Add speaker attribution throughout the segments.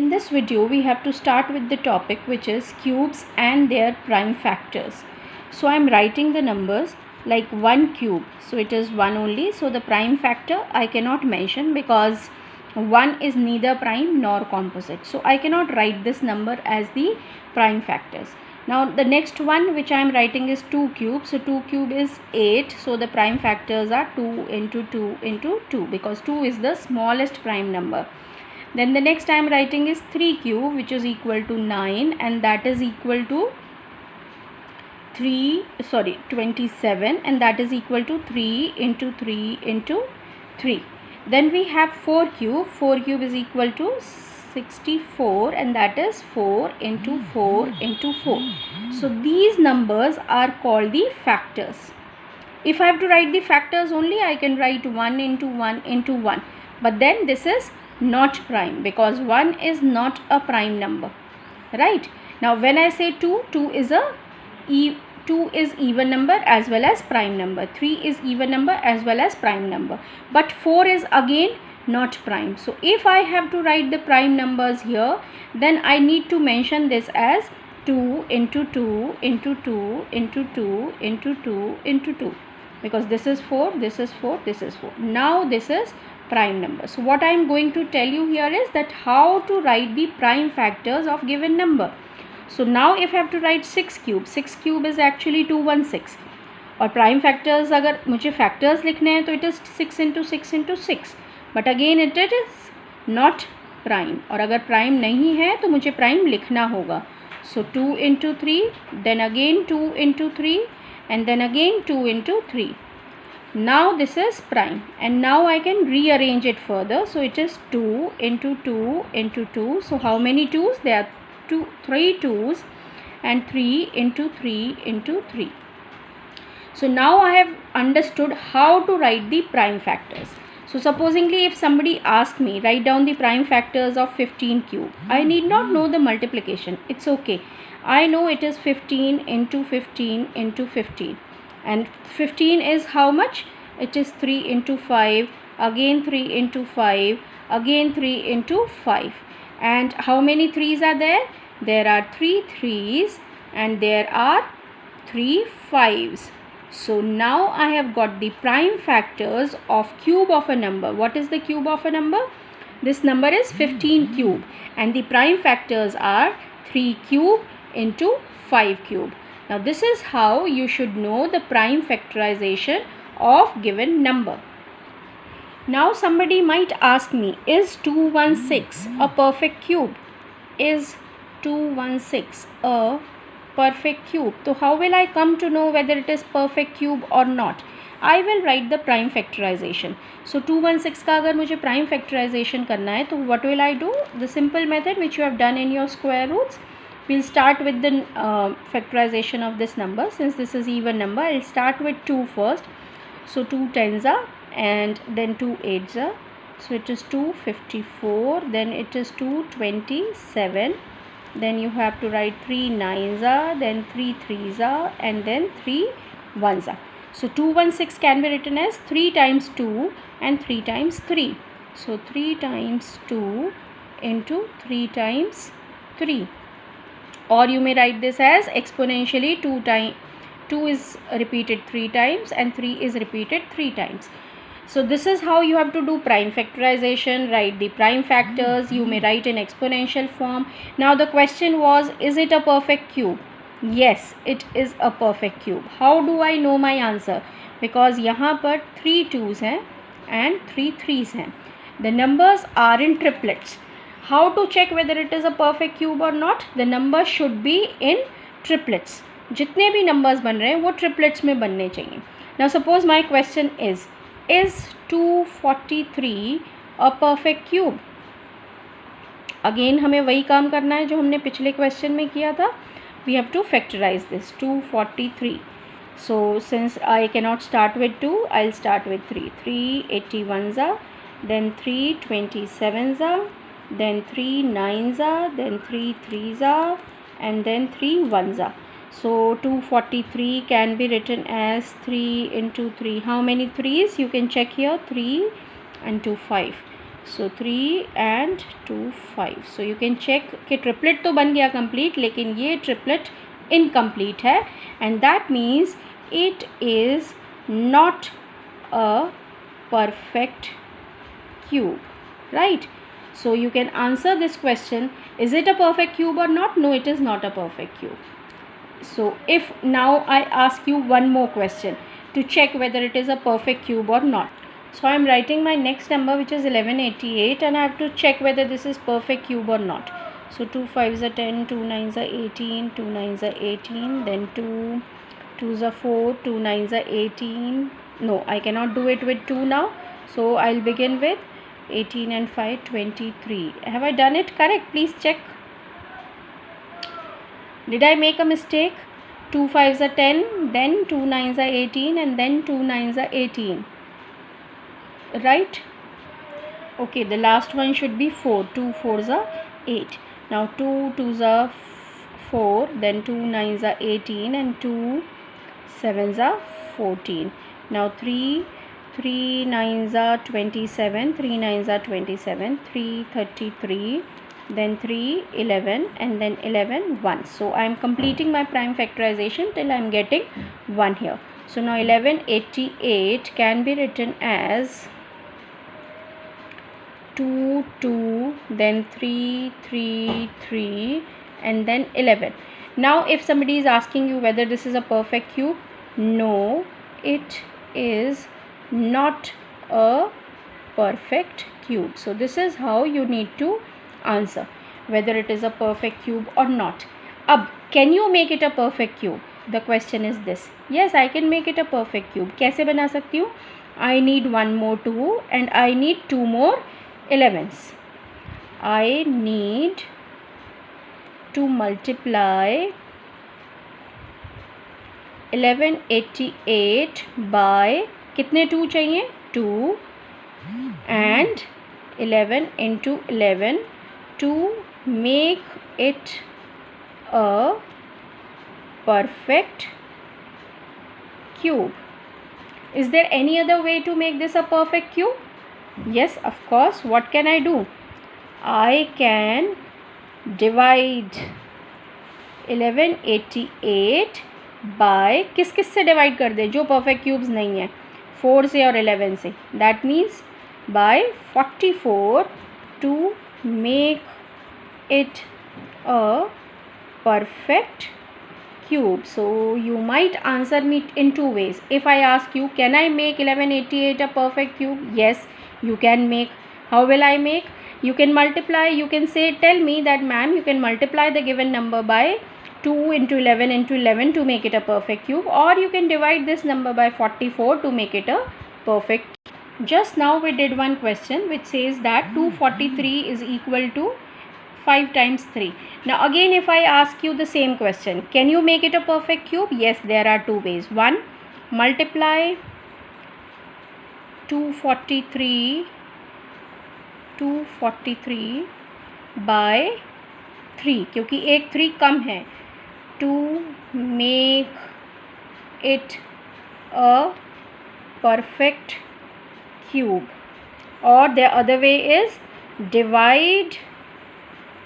Speaker 1: In this video we have to start with the topic which is cubes and their prime factors. So I am writing the numbers like 1 cube, so it is 1 only, so the prime factor I cannot mention because 1 is neither prime nor composite, so I cannot write this number as the prime factors. Now the next one which I am writing is 2 cube, so 2 cube is 8, so the prime factors are 2 into 2 into 2 because 2 is the smallest prime number. Then the next I am writing is 3 cube, which is equal to 9, and that is equal to 27, and that is equal to 3 into 3 into 3. Then we have 4 cube. 4 cube is equal to 64, and that is 4 into 4 into 4. So these numbers are called the factors. If I have to write the factors only, I can write 1 into 1 into 1, but then this is not prime because 1 is not a prime number, right? Now when I say 2 is even number as well as prime number, 3 is even number as well as prime number, but 4 is again not prime. So if I have to write the prime numbers here, then I need to mention this as 2 into 2 into 2 into 2 into 2 into 2, because this is 4, this is 4, this is 4. Now this is prime number. So what I am going to tell you here is that how to write the prime factors of given number. So now if I have to write 6 cube, 6 cube is actually 216, और prime factors अगर मुझे factors लिखने हैं तो it is 6 into 6 into 6, but again it is not prime, और अगर prime नहीं है तो मुझे prime लिखना होगा. So 2 into 3, then again 2 into 3, and then again 2 into 3. Now this is prime, and now I can rearrange it further. So it is 2 into 2 into 2. So how many 2's? There are 3 2's, and 3 into 3 into 3. So now I have understood how to write the prime factors. So supposingly if somebody asked me write down the prime factors of 15 cube, I need not know the multiplication. It's okay. I know it is 15 into 15 into 15. And 15 is how much? It is 3 into 5, again 3 into 5, again 3 into 5. And how many 3's are there? There are 3 3's and there are 3 5's. So now I have got the prime factors of cube of a number. What is the cube of a number? This number is 15 cube, and the prime factors are 3 cube into 5 cube. Now this is how you should know the prime factorization of given number. Now somebody might ask me, is 216 a perfect cube? Is 216 a perfect cube? So how will I come to know whether it is perfect cube or not? I will write the prime factorization. So 216 का अगर मुझे prime factorization करना है तो what will I do? The simple method which you have done in your square roots. We'll start with the factorization of this number. Since this is even number, I'll start with 2 first. So 2 tens are, and then 2 eights are. So it is 254, then it is 227. Then you have to write 3 nines are, then 3 threes are, and then 3 ones are. So 216 can be written as 3 times 2 and 3 times 3. So 3 times 2 into 3 times 3. Or you may write this as exponentially 2 is repeated 3 times and 3 is repeated 3 times. So this is how you have to do prime factorization. Write the prime factors. You may write in exponential form. Now the question was, is it a perfect cube? Yes, it is a perfect cube. How do I know my answer? Because यहाँ पर 3 2's हैं and 3 3's हैं. The numbers are in triplets. How to check whether it is a perfect cube or not? The number should be in triplets. जितने भी numbers बन रहे हैं वो triplets में बनने चाहिए. Now suppose my question is 243 a perfect cube? Again हमें वही काम करना है जो हमने पिछले question में किया था. We have to factorize this 243. So since I cannot start with 2, I'll start with 3. 3 81's are, then 3 27's are, then 3 nines are, then 3 threes are, and then 3 ones are. So 243 can be written as 3 into 3. How many 3's? You can check here, 3 and 2 5. So 3 and 2 5. So you can check कि triplet तो बन गया complete, लेकिन ये triplet incomplete है, and that means it is not a perfect cube, right? So you can answer this question, is it a perfect cube or not? No, it is not a perfect cube. So if now I ask you one more question to check whether it is a perfect cube or not. So I am writing my next number, which is 1188, and I have to check whether this is perfect cube or not. So 2 5s are 10, 2 9s are 18, 2 9s are 18, then 2 2s are 4, 2 9s are 18. No, I cannot do it with 2 now, so I'll begin with 18 and 5 23. Have I done it correct? Please check. Did I make a mistake? 2 5s are 10, then 2 9s are 18, and then 2 9s are 18, right? Okay, the last one should be 4. 2 4s are 8. Now 2 2s are 4, then 2 9s are 18, and 2 7s are 14. Now 3 9s are 27, 3 9s are 27, 3 33, then 3 11, and then 11 1. So I am completing my prime factorization till I am getting 1 here. So now 1188 can be written as 2 2, then 3 3 3, and then 11. Now if somebody is asking you whether this is a perfect cube, no, it is not a perfect cube. So this is how you need to answer whether it is a perfect cube or not. Ab, can you make it a perfect cube? The question is this. Yes, I can make it a perfect cube. कैसे बना सकती हूँ? I need one more 2 and I need 2 more 11s. I need to multiply 1188 by कितने 2 चाहिए? 2 and 11 into 11 to make it a perfect cube. Is there any other way to make this a perfect cube? Yes, of course. What can I do? I can divide 1188 by किस किस से divide कर दे जो perfect cubes नहीं है, 4 से और 11 से. That means by 44 to make it a perfect cube. So you might answer me in 2 ways. If I ask you, can I make 1188 a perfect cube? Yes, you can make. How will I make? You can multiply. You can say, tell me that ma'am, you can multiply the given number by 2 into 11 into 11 to make it a perfect cube, or you can divide this number by 44 to make it a perfect. Just now we did one question which says that 243 is equal to 5 times 3. Now again, if I ask you the same question, can you make it a perfect cube? Yes, there are 2 ways. One, multiply 243 by 3, क्योंकि एक 3 कम है, to make it a perfect cube. Or the other way is divide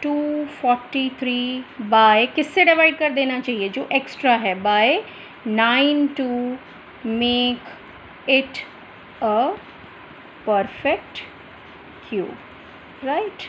Speaker 1: 243 by किससे divide कर देना चाहिए जो extra है, by 9 to make it a perfect cube, right?